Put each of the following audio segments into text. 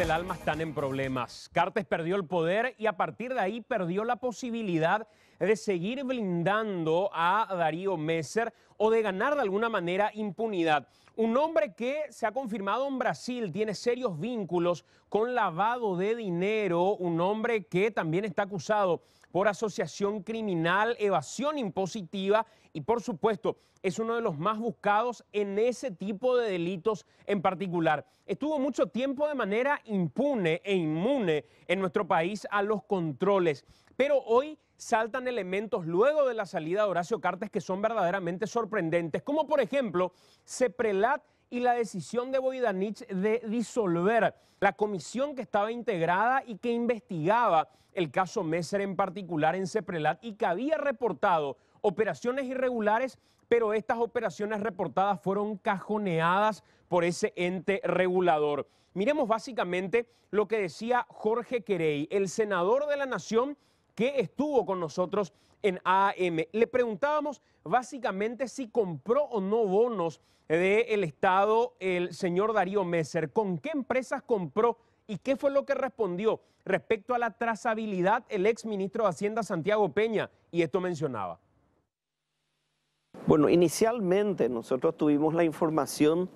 del Alma están en problemas. Cartes perdió el poder y a partir de ahí perdió la posibilidad de seguir blindando a Darío Messer o de ganar de alguna manera impunidad. Un hombre que se ha confirmado en Brasil, tiene serios vínculos con lavado de dinero, un hombre que también está acusado por asociación criminal, evasión impositiva y por supuesto es uno de los más buscados en ese tipo de delitos en particular. Estuvo mucho tiempo de manera impune e inmune en nuestro país a los controles, pero hoy saltan elementos luego de la salida de Horacio Cartes que son verdaderamente sorprendentes, como por ejemplo CEPRELAT y la decisión de Voidanich de disolver la comisión que estaba integrada y que investigaba el caso Messer en particular en CEPRELAT y que había reportado operaciones irregulares, pero estas operaciones reportadas fueron cajoneadas por ese ente regulador. Miremos básicamente lo que decía Jorge Querey, el senador de la Nación que estuvo con nosotros en AM. Le preguntábamos básicamente si compró o no bonos del Estado el señor Darío Messer, con qué empresas compró y qué fue lo que respondió respecto a la trazabilidad el ex ministro de Hacienda Santiago Peña, y esto mencionaba. Bueno, inicialmente nosotros tuvimos la información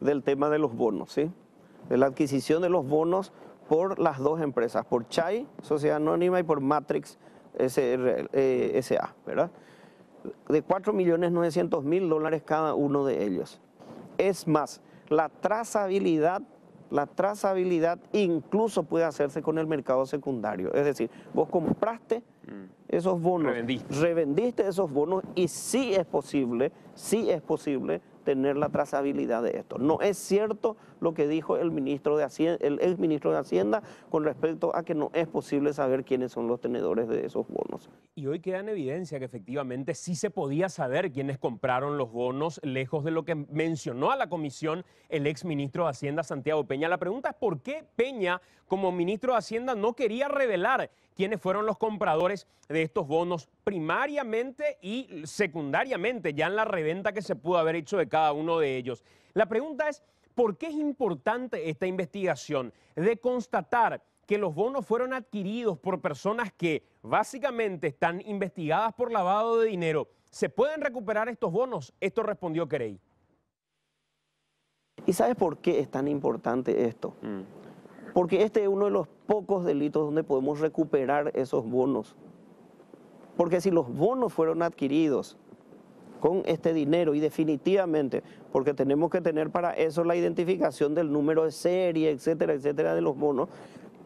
del tema de los bonos, ¿sí? De la adquisición de los bonos por las dos empresas, por Chay, Sociedad Anónima, y por Matrix S.A., ¿verdad? De $4.900.000 cada uno de ellos. Es más, la trazabilidad incluso puede hacerse con el mercado secundario. Es decir, vos compraste esos bonos, revendiste esos bonos y sí es posible tener la trazabilidad de esto. No es cierto lo que dijo el ministro de Hacienda, el ex ministro de Hacienda con respecto a que no es posible saber quiénes son los tenedores de esos bonos. Y hoy queda en evidencia que efectivamente sí se podía saber quiénes compraron los bonos, lejos de lo que mencionó a la comisión el ex ministro de Hacienda Santiago Peña. La pregunta es por qué Peña, como ministro de Hacienda, no quería revelar quiénes fueron los compradores de estos bonos primariamente y secundariamente, ya en la reventa que se pudo haber hecho de cada uno de ellos. La pregunta es, ¿por qué es importante esta investigación de constatar que los bonos fueron adquiridos por personas que básicamente están investigadas por lavado de dinero? ¿Se pueden recuperar estos bonos? Esto respondió Querey. ¿Y sabes por qué es tan importante esto? Porque este es uno de los pocos delitos donde podemos recuperar esos bonos. Porque si los bonos fueron adquiridos con este dinero y definitivamente, porque tenemos que tener para eso la identificación del número de serie, etcétera, etcétera, de los bonos,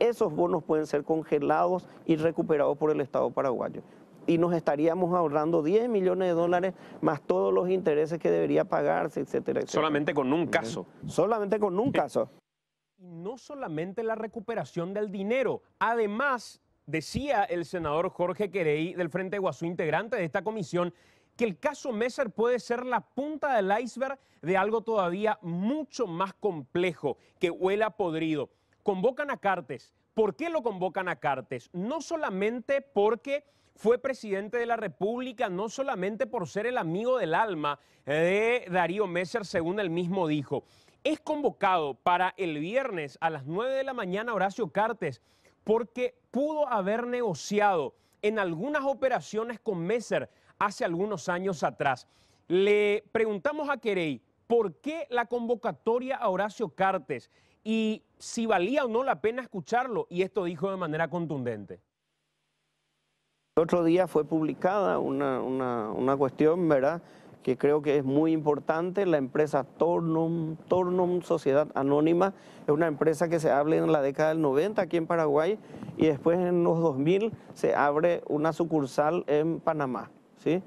esos bonos pueden ser congelados y recuperados por el Estado paraguayo. Y nos estaríamos ahorrando $10 millones más todos los intereses que debería pagarse, etcétera, etcétera. Solamente con un caso. Solamente con un caso. Y no solamente la recuperación del dinero, además, decía el senador Jorge Querey del Frente Guazú, integrante de esta comisión, que el caso Messer puede ser la punta del iceberg de algo todavía mucho más complejo, que huele a podrido. Convocan a Cartes. ¿Por qué lo convocan a Cartes? No solamente porque fue presidente de la República, no solamente por ser el amigo del alma de Darío Messer, según él mismo dijo. Es convocado para el viernes a las 9 de la mañana Horacio Cartes porque pudo haber negociado en algunas operaciones con Messer hace algunos años atrás. Le preguntamos a Querey por qué la convocatoria a Horacio Cartes y si valía o no la pena escucharlo, y esto dijo de manera contundente. El otro día fue publicada una cuestión, ¿verdad?, que creo que es muy importante. La empresa Tornum Sociedad Anónima es una empresa que se abre en la década del 90 aquí en Paraguay y después en los 2000 se abre una sucursal en Panamá, ¿sí?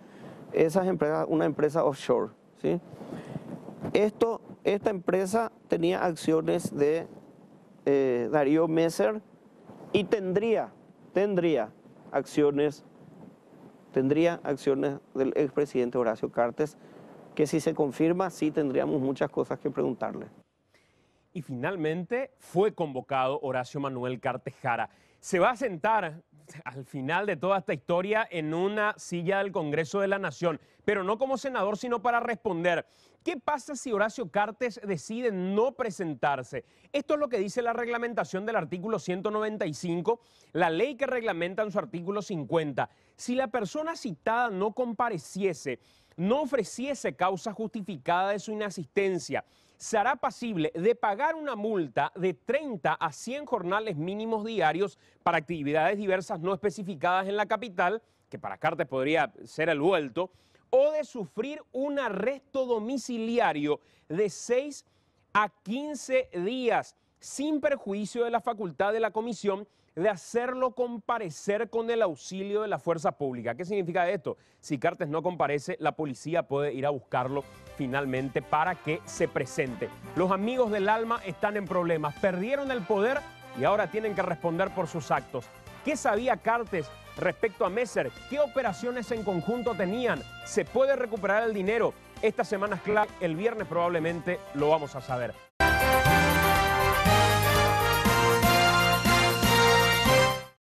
Esa es una empresa offshore, ¿sí? Esta empresa tenía acciones de Darío Messer y tendría acciones del expresidente Horacio Cartes, que si se confirma, sí tendríamos muchas cosas que preguntarle. Y finalmente fue convocado Horacio Manuel Cartes Jara. se va a sentar al final de toda esta historia en una silla del Congreso de la Nación, pero no como senador, sino para responder. ¿Qué pasa si Horacio Cartes decide no presentarse? Esto es lo que dice la reglamentación del artículo 195, la ley que reglamenta en su artículo 50. Si la persona citada no compareciese, no ofreciese causa justificada de su inasistencia, será pasible de pagar una multa de 30 a 100 jornales mínimos diarios para actividades diversas no especificadas en la capital, que para Cartes podría ser el vuelto, o de sufrir un arresto domiciliario de 6 a 15 días, sin perjuicio de la facultad de la comisión de hacerlo comparecer con el auxilio de la fuerza pública. ¿Qué significa esto? Si Cartes no comparece, la policía puede ir a buscarlo finalmente para que se presente. Los amigos del Alma están en problemas, perdieron el poder y ahora tienen que responder por sus actos. ¿Qué sabía Cartes respecto a Messer? ¿Qué operaciones en conjunto tenían? ¿Se puede recuperar el dinero? Esta semana es clave, el viernes probablemente lo vamos a saber.